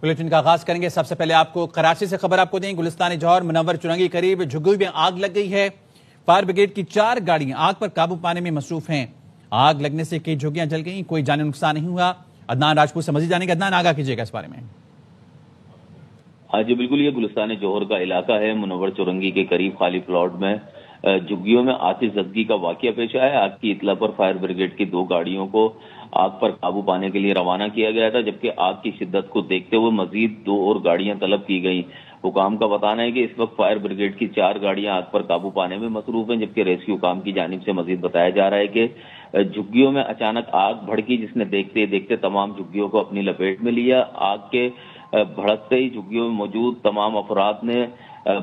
Bulletin کا آغاز کریں گے. سب سے پہلے آپ کو کراچی سے خبر آپ کو دیں. گلستان جوہر منور چرنگی قریب جھگوئی میں آگ لگ گئی ہے. فائر بریگیڈ کی 4 گاڑیاں آگ پر قابو پانے میں مصروف ہیں. آگ لگنے سے کئی جھگیاں جل گئیں, کوئی جانی نقصان نہیں ہوا. عدنان راجپوت سے مزید جانیں گے. عدنان, آگاہ کیجیے گا اس بارے میں. ہاں جی بالکل, یہ گلستان جوہر کا علاقہ ہے. منور چرنگی کے قریب خالی پلاٹ میں جھگیوں میں آتش زدگی کا واقعہ پیش آیا. آگ کی اطلاع پر فائر بریگیڈ کی 2 گاڑیوں کو آگ پر قابو پانے کے لیے روانہ کیا گیا تھا, جبکہ آگ کی شدت کو دیکھتے ہوئے مزید 2 اور گاڑیاں طلب کی گئیں. حکام کا بتانا ہے کہ اس وقت فائر بریگیڈ کی 4 گاڑیاں آگ پر قابو پانے میں مصروف ہیں, جبکہ ریسکیو حکام کی جانب سے مزید بتایا جا رہا ہے کہ جھگیوں میں اچانک آگ بھڑکی, جس نے دیکھتے دیکھتے تمام جھگیوں کو اپنی لپیٹ میں لیا. آگ کے بھڑکتے ہی جھگیوں میں موجود تمام افراد نے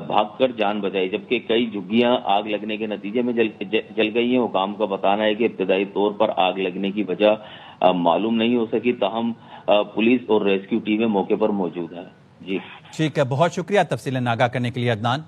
بھاگ کر جان بچائی, جبکہ کئی جھگیاں آگ لگنے کے نتیجے میں جل گئی ہیں. حکام کا بتانا ہے کہ ابتدائی طور پر آگ لگنے کی وجہ معلوم نہیں ہو سکی, تاہم پولیس اور ریسکیو ٹیمیں موقع پر موجود ہیں. جی ٹھیک ہے, بہت شکریہ تفصیل آگاہ کرنے کے لیے Adnan.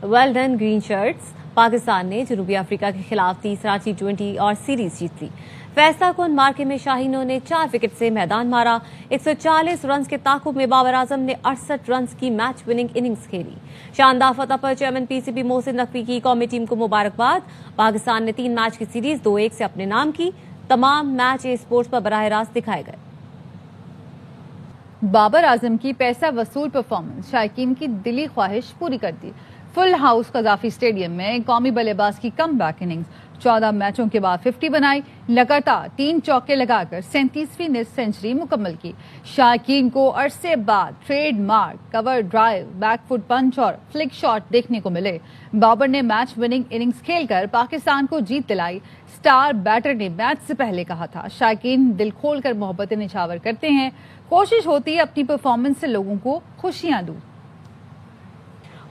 Well done green shirts. Pakistan نے جنوبی افریقہ کے خلاف تیسرا T20 اور سیریز جیت لی. فیصلہ کن مارکے میں شاہینوں نے 4 وکٹ سے میدان مارا. 140 رنز کے تعاقب میں بابر اعظم نے 68 رنز کی میچ وننگ اننگز کھیلی. شاندار فتح پر چیئرمین PCB محسن نقوی کی قومی ٹیم کو مبارکباد. پاکستان نے 3 میچ کی سیریز 2-1 سے اپنے نام کی. تمام میچ اسپورٹس پر براہ راست دکھائے گئے. بابر اعظم کی پیسہ وصول پرفارمنس شائقین کی دلی خواہش پوری کر دی. فل ہاؤس قذافی اسٹیڈیم میں قومی بلے باز کی کم بیک اننگز 14 میچوں کے بعد 50 بنائی. لگاتار 3 چوکے لگا کر 37ویں سنچری مکمل کی. شائقین کو عرصے بعد ٹریڈ مارک کور ڈرائیو, بیک فٹ پنچ اور فلک شاٹ دیکھنے کو ملے. بابر نے میچ وننگ اننگز کھیل کر پاکستان کو جیت دلائی. سٹار بیٹر نے میچ سے پہلے کہا تھا, شائقین دل کھول کر محبتیں نچھاور کرتے ہیں, کوشش ہوتی ہے اپنی پرفارمنس سے لوگوں کو خوشیاں دوں.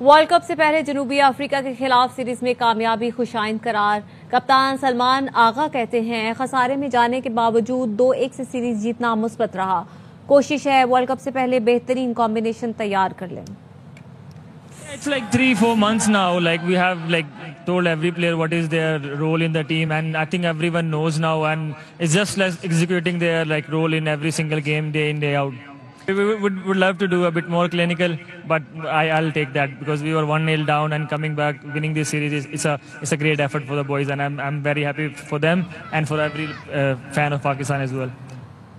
ورلڈ کپ سے پہلے جنوبی افریقہ کے خلاف سیریز میں کامیابی خوش آئند قرار. کپتان سلمان آغا کہتے ہیں خسارے میں جانے کے باوجود 2-1 سے سیریز جیتنا مثبت رہا. کوشش ہے ورلڈ کپ سے پہلے بہترین کمبینیشن تیار کر لیں. It's like 3-4 months now, like we have like told every player what is their role in the team, and I think everyone knows now, and it's just like executing their like role in every single game, day in, day out. We would love to do a bit more clinical, but I'll take that because we were 1-0 down and coming back, winning this series it's a great effort for the boys, and I'm very happy for them and for every fan of Pakistan as well.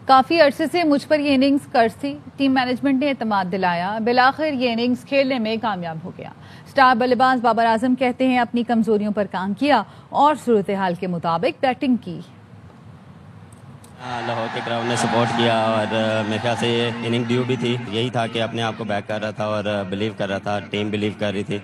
کافی عرصے سے مجھ پر یہ innings قرض تھی. Team management نے اعتماد دلایا, بالآخر یہ اننگز کھیلنے میں کامیاب ہو گیا. سٹار بلے باز بابر اعظم کہتے ہیں اپنی کمزوریوں پر کام کیا اور صورتحال کے مطابق بیٹنگ کی. لاہور کے کراؤڈ نے سپورٹ کیا اور میرے خیال سے یہ اننگ ڈیو بھی تھی. یہی تھا کہ اپنے آپ کو بیک کر رہا تھا اور بلیو کر رہا تھا, ٹیم بلیو کر رہی تھی.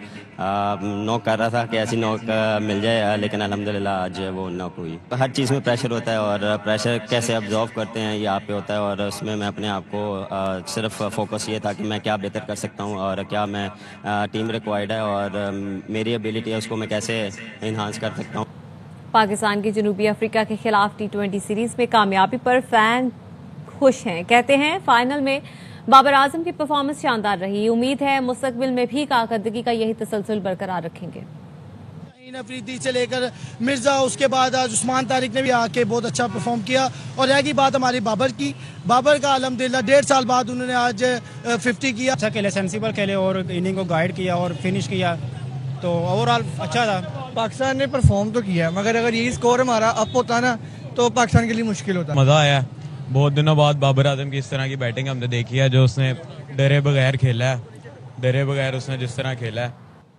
نوک کر رہا تھا کہ ایسی نوک مل جائے, لیکن الحمدللہ آج وہ نوک ہوئی. ہر چیز میں پریشر ہوتا ہے اور پریشر کیسے ابزارو کرتے ہیں یہ آپ پہ ہوتا ہے, اور اس میں اپنے آپ کو صرف فوکس یہ تھا کہ میں کیا بہتر کر سکتا ہوں اور کیا میں ٹیم ریکوائرڈ ہے اور میری ابیلٹی ہے اس کو میں کیسے انہانس کر سکتا ہوں. پاکستان کی جنوبی افریقہ کے خلاف T20 سیریز میں کامیابی پر فین خوش ہیں. کہتے ہیں فائنل میں بابر اعظم کی پرفارمنس شاندار رہی. امید ہے مستقبل میں بھی کارکردگی کا یہی تسلسل برقرار رکھیں گے. افریدی سے لے کر مرزا, اس کے بعد آج عثمان طارق نے بھی آ کے بہت اچھا پرفارم کیا. اور رہ گئی بات ہماری بابر کی, بابر کا الحمدللہ 1.5 سال بعد انہوں نے آج 50 کیا. اچھا کھیلے, سینسیبل کھیلے اور اننگ کو گائیڈ کیا اور فنش کیا, تو اوور آل اچھا تھا. پاکستان نے پرفارم تو کیا ہے, مگر اگر یہی سکور ہمارا اپ ہوتا نا تو پاکستان کے لیے مشکل ہوتا. مزہ آیا بہت دنوں بعد. بابر اعظم کی اس طرح کی بیٹنگ ہم نے دیکھی ہے, جو اس نے ڈرے بغیر کھیلا ہے, ڈرے بغیر اس نے جس طرح کھیلا ہے.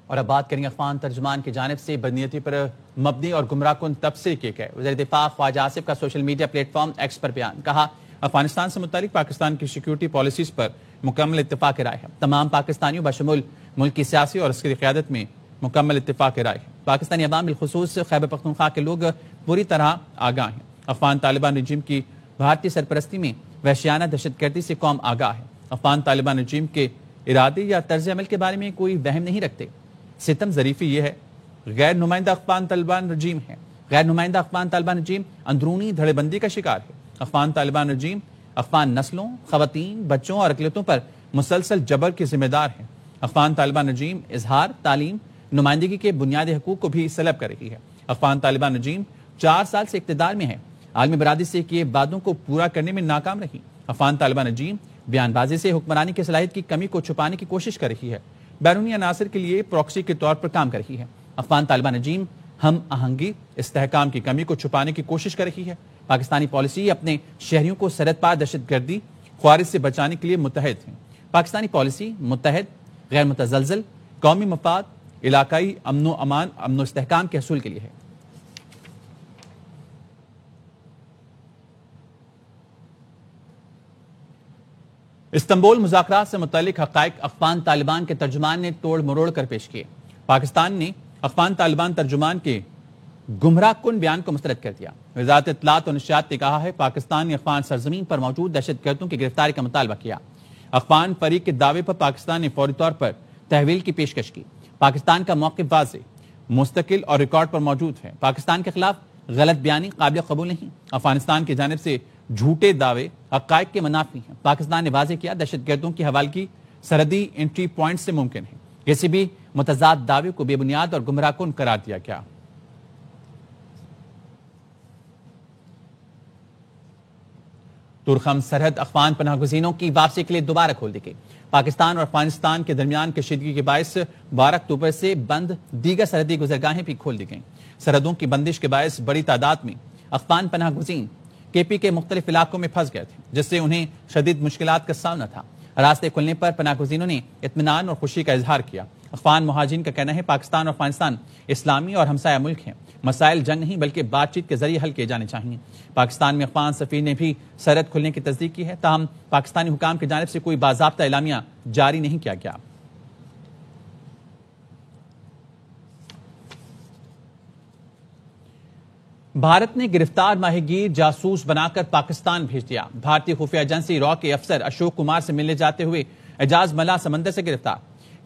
اور اب بات کریں افغان ترجمان کی جانب سے بدنیتی پر مبنی اور گمراہ کن تبصرے کیے گئے. وزیر دفاع خواجہ آصف کا سوشل میڈیا پلیٹ فارم ایکس پر بیان. کہا افغانستان سے متعلق پاکستان کی سیکیورٹی پالیسیز پر مکمل اتفاق رائے ہے. تمام پاکستانیوں بشمول ملک کی سیاسی اور عسکری قیادت میں مکمل اتفاق رائے ہے. پاکستانی عوام بالخصوص خیبر پختونخوا کے لوگ پوری طرح آگاہ ہیں. افغان طالبان رجیم کی بھارتی سرپرستی میں وحشیانہ دہشت گردی سے قوم آگاہ ہے. افغان طالبان رجیم کے ارادے یا طرز عمل کے بارے میں کوئی وہم نہیں رکھتے. ستم ظریفی یہ ہے غیر نمائندہ افغان طالبان رجیم ہے. غیر نمائندہ افغان طالبان رجیم اندرونی دھڑے بندی کا شکار ہے. افغان طالبان رجیم افغان نسلوں, خواتین, بچوں اور اقلیتوں پر مسلسل جبر کے ذمہ دار ہے. افغان طالبان رجیم اظہار, تعلیم, نمائندگی کے بنیادی حقوق کو بھی سلب کر رہی ہے. افغان طالبان رجیم 4 سال سے اقتدار میں ہے, عالمی برادری سے کیے وعدوں کو پورا کرنے میں ناکام رہی. افغان طالبان رجیم بیان بازی سے حکمرانی کی صلاحیت کی کمی کو چھپانے کی کوشش کر رہی ہے، بیرونی عناصر کے لیے پراکسی کے طور پر کام کر رہی ہے۔ افغان طالبان رجیم ہم آہنگی، استحکام کی کمی کو چھپانے کی کوشش کر رہی ہے۔ پاکستانی پالیسی اپنے شہریوں کو سرحد پار دہشت گردی خوارج سے بچانے کے لیے متحد ہیں۔ پاکستانی پالیسی متحد، غیر متزلزل، قومی مفاد، علاقائی امن و امان، امن و استحکام کے حصول کے لیے ہے۔ استنبول مذاکرات سے متعلق حقائق افغان طالبان کے ترجمان نے توڑ مروڑ کر پیش کیے۔ پاکستان نے افغان طالبان ترجمان کے گمراہ کن بیان کو مسترد کر دیا۔ وزارت اطلاعات و نشریات نے کہا ہے پاکستان نے افغان سرزمین پر موجود دہشت گردوں کی گرفتاری کا مطالبہ کیا۔ افغان فریق کے دعوے پر پاکستان نے فوری طور پر تحویل کی پیشکش کی۔ پاکستان کا موقف واضح، مستقل اور ریکارڈ پر موجود ہے۔ پاکستان کے خلاف غلط بیانی قابل قبول نہیں۔ افغانستان کی جانب سے جھوٹے دعوے حقائق کے منافی ہیں۔ پاکستان نے واضح کیا دہشت گردوں کی حوالگی سرحدی انٹری پوائنٹ سے ممکن ہے۔ کسی بھی متضاد دعوے کو بے بنیاد اور گمراہ کن قرار دیا گیا۔ تورخم سرحد افغان پناہ گزینوں کی واپسی کے لیے دوبارہ کھول دی گئی۔ پاکستان اور افغانستان کے درمیان کشیدگی کے باعث 12 اکتوبر سے بند دیگر سرحدی گزرگاہیں بھی کھول دی گئیں۔ سرحدوں کی بندش کے باعث بڑی تعداد میں افغان پناہ گزین کے پی کے مختلف علاقوں میں پھنس گئے تھے، جس سے انہیں شدید مشکلات کا سامنا تھا۔ راستے کھلنے پر پناہ گزینوں نے اطمینان اور خوشی کا اظہار کیا۔ افغان مہاجرین کا کہنا ہے پاکستان اور افغانستان اسلامی اور ہمسایہ ملک ہیں۔ مسائل جنگ نہیں بلکہ بات چیت کے ذریعے حل کیے جانے چاہیے۔ پاکستان میں افغان سفیر نے بھی سرحد کھلنے کی تصدیق کی ہے، تاہم پاکستانی حکام کی جانب سے کوئی باضابطہ اعلامیہ جاری نہیں کیا گیا۔ بھارت نے گرفتار ماہی گیر جاسوس بنا کر پاکستان بھیج دیا۔ بھارتی خفیہ ایجنسی را کے افسر اشوک کمار سے ملنے جاتے ہوئے اعجاز ملا سمندر سے گرفتار۔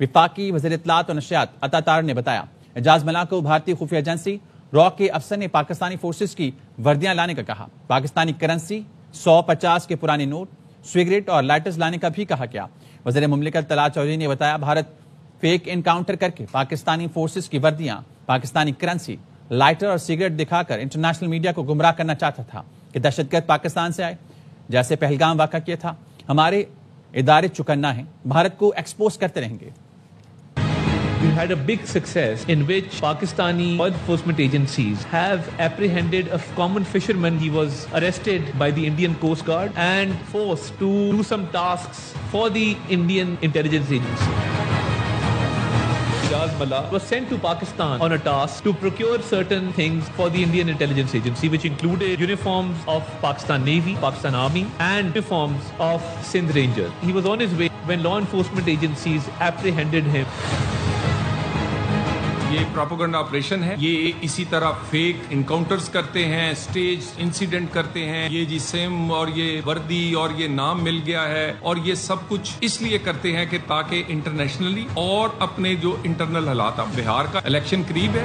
وفاقی وزیر اطلاعات و نشریات عطا تار نے بتایا اعجاز ملا کو بھارتی خفیہ ایجنسی را کے افسر نے پاکستانی فورسز کی وردیاں لانے کا کہا۔ پاکستانی کرنسی، 150 کے پرانے نوٹ، سگریٹ اور لائٹرز لانے کا بھی کہا گیا۔ وزیر مملکت طلعت چودھری نے بتایا بھارت فیک انکاؤنٹر کر کے پاکستانی فورسز کی وردیاں، پاکستانی کرنسی، لائٹر اور سگریٹ دکھا کر انٹرنیشنل میڈیا کو گمراہ کرنا چاہتا تھا کہ دہشت گرد پاکستان سے آئے، جیسے پہلگام واقعہ کیا تھا۔ ہمارے ادارے چکنا ہیں، بھارت کو ایکسپوز کرتے رہیں گے۔ We had a big success in which Pakistani law enforcement agencies have apprehended a common fisherman. He was arrested by the Indian Coast Guard and forced to do some tasks for the Indian intelligence agency. Ijaz Malla was sent to Pakistan on a task to procure certain things for the Indian intelligence agency, which included uniforms of Pakistan Navy, Pakistan Army, and uniforms of Sindh Rangers. He was on his way when law enforcement agencies apprehended him. یہ propaganda operation ہے، یہ اسی طرح fake encounters کرتے ہیں، stage incident کرتے ہیں، یہ جی سیم اور یہ وردی اور یہ نام مل گیا ہے، اور یہ سب کچھ اس لیے کرتے ہیں کہ تاکہ انٹرنیشنلی اور اپنے جو انٹرنل حالات، اب بہار کا الیکشن قریب ہے،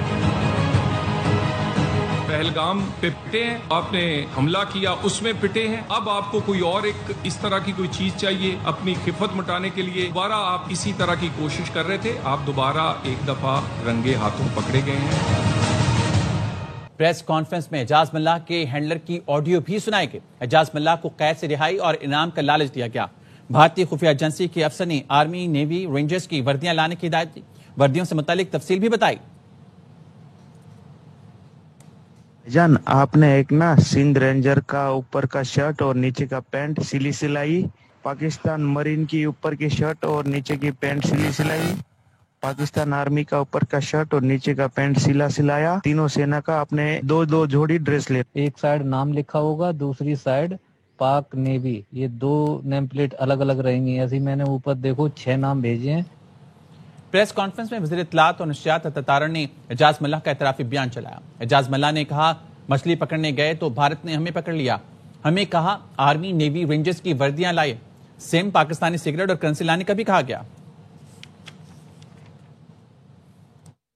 پہلگام پہ پٹے ہیں، آپ نے حملہ کیا اس میں پٹے ہیں، اب آپ کو کوئی اور ایک اس طرح کی کوئی چیز چاہیے اپنی خفت مٹانے کے لیے، دوبارہ آپ اسی طرح کی کوشش کر رہے تھے، آپ دوبارہ ایک دفعہ رنگے ہاتھوں پکڑے گئے ہیں۔ پریس کانفرنس میں اعجاز ملا کے ہینڈلر کی آڈیو بھی سنائی گئی۔ اعجاز ملا کو قید سے رہائی اور انعام کا لالچ دیا گیا۔ بھارتی خفیہ ایجنسی کے افسر نے آرمی، نیوی، رینجرز کی وردیاں لانے کی ہدایت دی۔ وردیوں سے متعلق تفصیل بھی بتائی۔ جان آپ نے ایک نا سندھ رینجر کا اوپر کا شرٹ اور نیچے کا پینٹ سلی سلائی، پاکستان مرین کی اوپر کی شرٹ اور نیچے کی پینٹ سلی سلائی، پاکستان آرمی کا اوپر کا شرٹ اور نیچے کا پینٹ سلا سلایا، تینوں سینا کا اپنے دو جوڑی ڈریس لے، ایک سائڈ نام لکھا ہوگا، دوسری سائڈ پاک نیوی، یہ دو نیم پلیٹ الگ الگ رہیں گی۔ ایسے میں نے اوپر دیکھو 6 نام بھیجے ہیں۔ پریس کانفرنس میں وزیر اطلاعات اور نشریات عطا تارڑ نے اعجاز ملا کا اعترافی بیان چلایا۔ اعجاز ملا نے کہا مچھلی پکڑنے گئے تو بھارت نے ہمیں پکڑ لیا، ہمیں کہا آرمی، نیوی، رینجرز کی وردیاں لائے، سیم پاکستانی سگریٹ اور کرنسی لانے کا بھی کہا گیا۔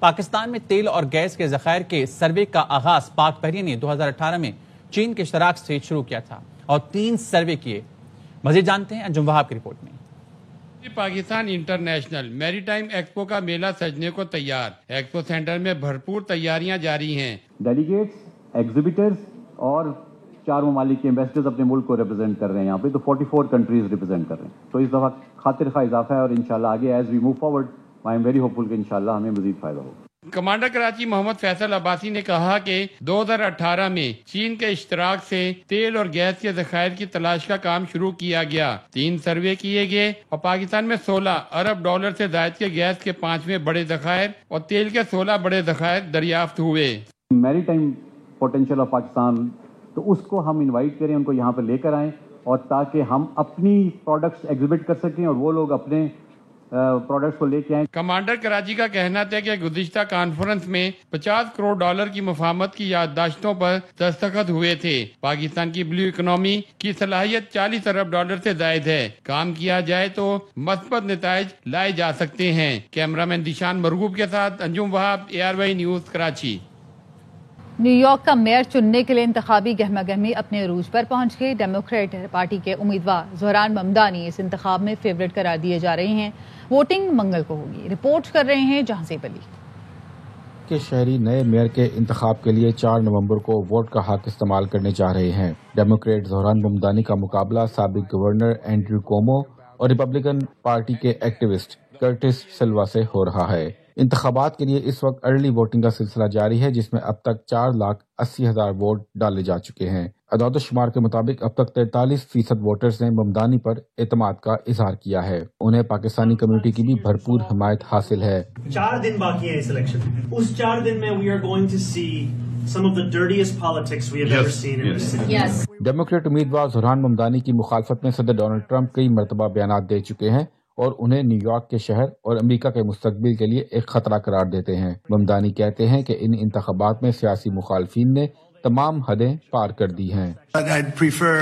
پاکستان میں تیل اور گیس کے ذخائر کے سروے کا آغاز پاک بحریہ نے 2018 میں چین کے اشتراک سے شروع کیا تھا اور 3 سروے کیے. مزید جانتے ہیں انجم وہاب کی رپورٹ میں. پاکستان انٹرنیشنل میری ٹائم ایکسپو کا میلہ سجنے کو تیار. ایکسپو سینٹر میں بھرپور تیاریاں جاری ہیں. ڈیلیگیٹس، ایگزیبیٹرز اور 4 ممالک کے انویسٹرز اپنے ملک کو ریپرزینٹ کر رہے ہیں. یہاں پہ تو 44 کنٹریز ریپرزینٹ کر رہے ہیں. تو اس دفعہ خاطر خواہ اضافہ ہے اور انشاءاللہ آگے as we move forward I am very hopeful کہ انشاءاللہ ہمیں مزید فائدہ ہوگا. کمانڈر کراچی محمد فیصل عباسی نے کہا کہ 2018 میں چین کے اشتراک سے تیل اور گیس کے ذخائر کی تلاش کا کام شروع کیا گیا. 3 سروے کیے گئے اور پاکستان میں $16 ارب سے زائد کے گیس کے 5ویں بڑے ذخائر اور تیل کے 16 بڑے ذخائر دریافت ہوئے. میری ٹائم پوٹینشیل آف پاکستان، تو اس کو ہم انوائٹ کریں، ان کو یہاں پہ لے کر آئیں اور تاکہ ہم اپنی پروڈکٹس ایگزیبٹ کر سکیں اور وہ لوگ اپنے پروڈکٹس کو لے کے آئیں. کمانڈر کراچی کا کہنا تھا کہ گزشتہ کانفرنس میں $50 کروڑ کی مفاہمت کی یادداشتوں پر دستخط ہوئے تھے. پاکستان کی بلیو اکنامی کی صلاحیت $40 ارب سے زائد ہے. کام کیا جائے تو مثبت نتائج لائے جا سکتے ہیں. کیمرامین دیشان مرغوب کے ساتھ انجم وہاب، ARY news Karachi. New York کا میئر چننے کے لیے انتخابی گہما گہمی اپنے عروج پر پہنچ گئی. ڈیموکریٹ پارٹی کے امیدوار زہران ممدانی اس انتخاب میں فیورٹ قرار دیے جا رہے ہیں. ووٹنگ منگل کو ہوگی. رپورٹ کر رہے ہیں جہانزیب علی. کہ شہری نئے میئر کے انتخاب کے لیے 4 نومبر کو ووٹ کا حق استعمال کرنے جا رہے ہیں. ڈیموکریٹ زہران ممدانی کا مقابلہ سابق گورنر اینڈریو کومو اور ریپبلکن پارٹی کے ایکٹیوسٹ کرٹس سلوا سے ہو رہا ہے. انتخابات کے لیے اس وقت ارلی ووٹنگ کا سلسلہ جاری ہے، جس میں اب تک 4,80,000 ووٹ ڈالے جا چکے ہیں. اعداد و شمار کے مطابق اب تک 43% ووٹرز نے ممدانی پر اعتماد کا اظہار کیا ہے. انہیں پاکستانی کمیونٹی کی بھی بھرپور حمایت حاصل ہے. 4 دن باقی ہیں اس الیکشن. اس 4 دن میں we are going to see some of the dirtiest politics we have ever seen in this city. Democrat امیدوار زہران ممدانی کی مخالفت میں صدر ڈونلڈ ٹرمپ کئی مرتبہ بیانات دے چکے ہیں اور انہیں نیو یارک کے شہر اور امریکہ کے مستقبل کے لیے ایک خطرہ قرار دیتے ہیں. ممدانی کہتے ہیں کہ ان انتخابات میں سیاسی مخالفین نے تمام حدیں پار کر دی ہیں. I'd prefer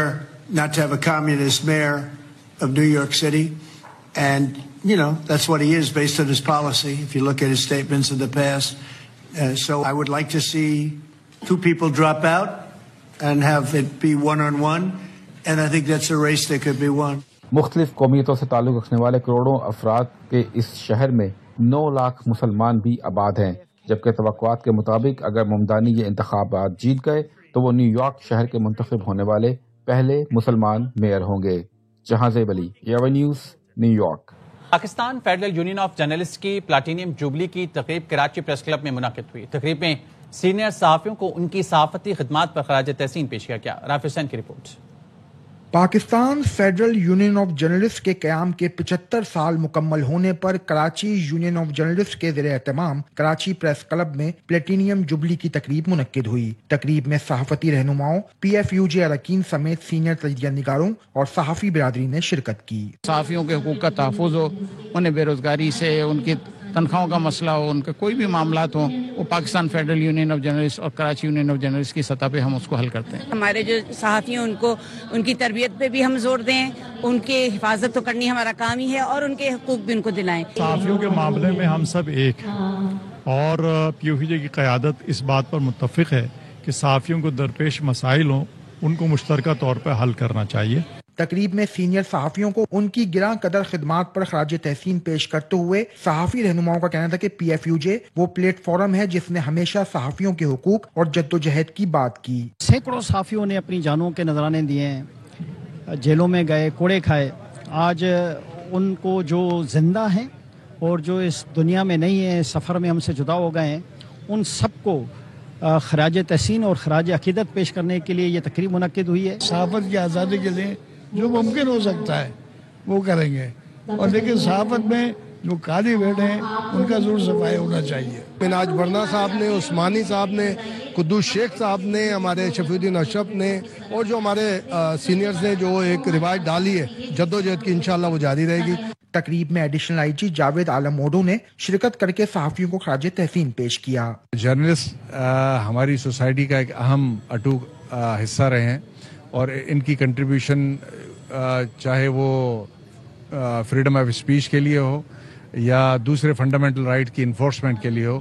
not to have a communist mayor of New York City, and you know that's what he is based on his policy. If you look at his statements in the past, so I would like to see 2 people drop out and have it be one-on-one, and I think that's a race that could be won. مختلف قومیتوں سے تعلق رکھنے والے کروڑوں افراد کے اس شہر میں 9 لاکھ مسلمان بھی آباد ہیں، جبکہ توقعات کے مطابق اگر ممدانی یہ انتخابات جیت گئے تو وہ نیو یارک شہر کے منتخب ہونے والے پہلے مسلمان میئر ہوں گے. جہانزیب علی، ARY news, new York. Pakistan federal union of journalist کی پلاٹینیم جوبلی کی تقریب کراچی پریس کلب میں منعقد ہوئی. تقریب میں سینئر صحافیوں کو ان کی صحافتی خدمات پر خراج تحسین پیش کیا گیا. رافع حسین کی report. Pakistan federal union of journalist کے قیام کے 75 سال مکمل ہونے پر کراچی یونین آف جرنلسٹ کے زیر اہتمام کراچی پریس کلب میں پلیٹینیم جوبلی کی تقریب منعقد ہوئی. تقریب میں صحافتی رہنماؤں، PFUJ اراکین سمیت سینئر تجزیہ نگاروں اور صحافی برادری نے شرکت کی. صحافیوں کے حقوق کا تحفظ ہو، انہیں بے روزگاری سے، ان کی تنخواہوں کا مسئلہ ہو، ان کے کوئی بھی معاملات ہوں، وہ Pakistan federal union of journalist اور کراچی یونین آف جرنلسٹ کی سطح پہ ہم اس کو حل کرتے ہیں. ہمارے جو صحافی ہیں ان کو ان کی تربیت پہ بھی ہم زور دیں، ان کے حفاظت تو کرنی ہمارا کام ہی ہے اور ان کے حقوق بھی ان کو دلائیں. صحافیوں کے معاملے میں ہم سب ایک ہیں اور PFUJ کی قیادت اس بات پر متفق ہے کہ صحافیوں کو درپیش مسائل ہوں ان کو مشترکہ طور پر حل کرنا چاہیے. تقریب میں سینئر صحافیوں کو ان کی گراں قدر خدمات پر خراج تحسین پیش کرتے ہوئے صحافی رہنماؤں کا کہنا تھا کہ PFUJ وہ پلیٹ فارم ہے جس نے ہمیشہ صحافیوں کے حقوق اور جدوجہد کی بات کی. سینکڑوں صحافیوں نے اپنی جانوں کے نذرانے دیے ہیں، جیلوں میں گئے، کوڑے کھائے. آج ان کو جو زندہ ہیں اور جو اس دنیا میں نہیں ہیں، سفر میں ہم سے جدا ہو گئے ہیں، ان سب کو خراج تحسین اور خراج عقیدت پیش کرنے کے لیے یہ تقریب منعقد ہوئی ہے. صحافت کی آزادی کے لیے جو ممکن ہو سکتا ہے وہ کریں گے، اور لیکن صحافت میں جو کالی بیٹھے ہیں ان کا ضرور صفائی ہونا چاہیے. مناج برنا صاحب نے، عثمانی صاحب نے، قدوس شیخ صاحب نے، ہمارے شفیع الدین اشرف نے اور جو ہمارے سینئرز نے جو ایک روایت ڈالی ہے جدوجہد کی، انشاءاللہ وہ جاری رہے گی. تقریب میں ایڈیشنل IG جاوید عالم موڈو نے شرکت کر کے صحافیوں کو خراج تحسین پیش کیا. جرنلسٹ ہماری سوسائٹی کا ایک اہم اٹوٹ حصہ رہے ہیں اور ان کی کنٹریبیوشن چاہے وہ فریڈم آف اسپیچ کے لیے ہو یا دوسرے فنڈامنٹل رائٹ کی انفورسمنٹ کے لیے ہو،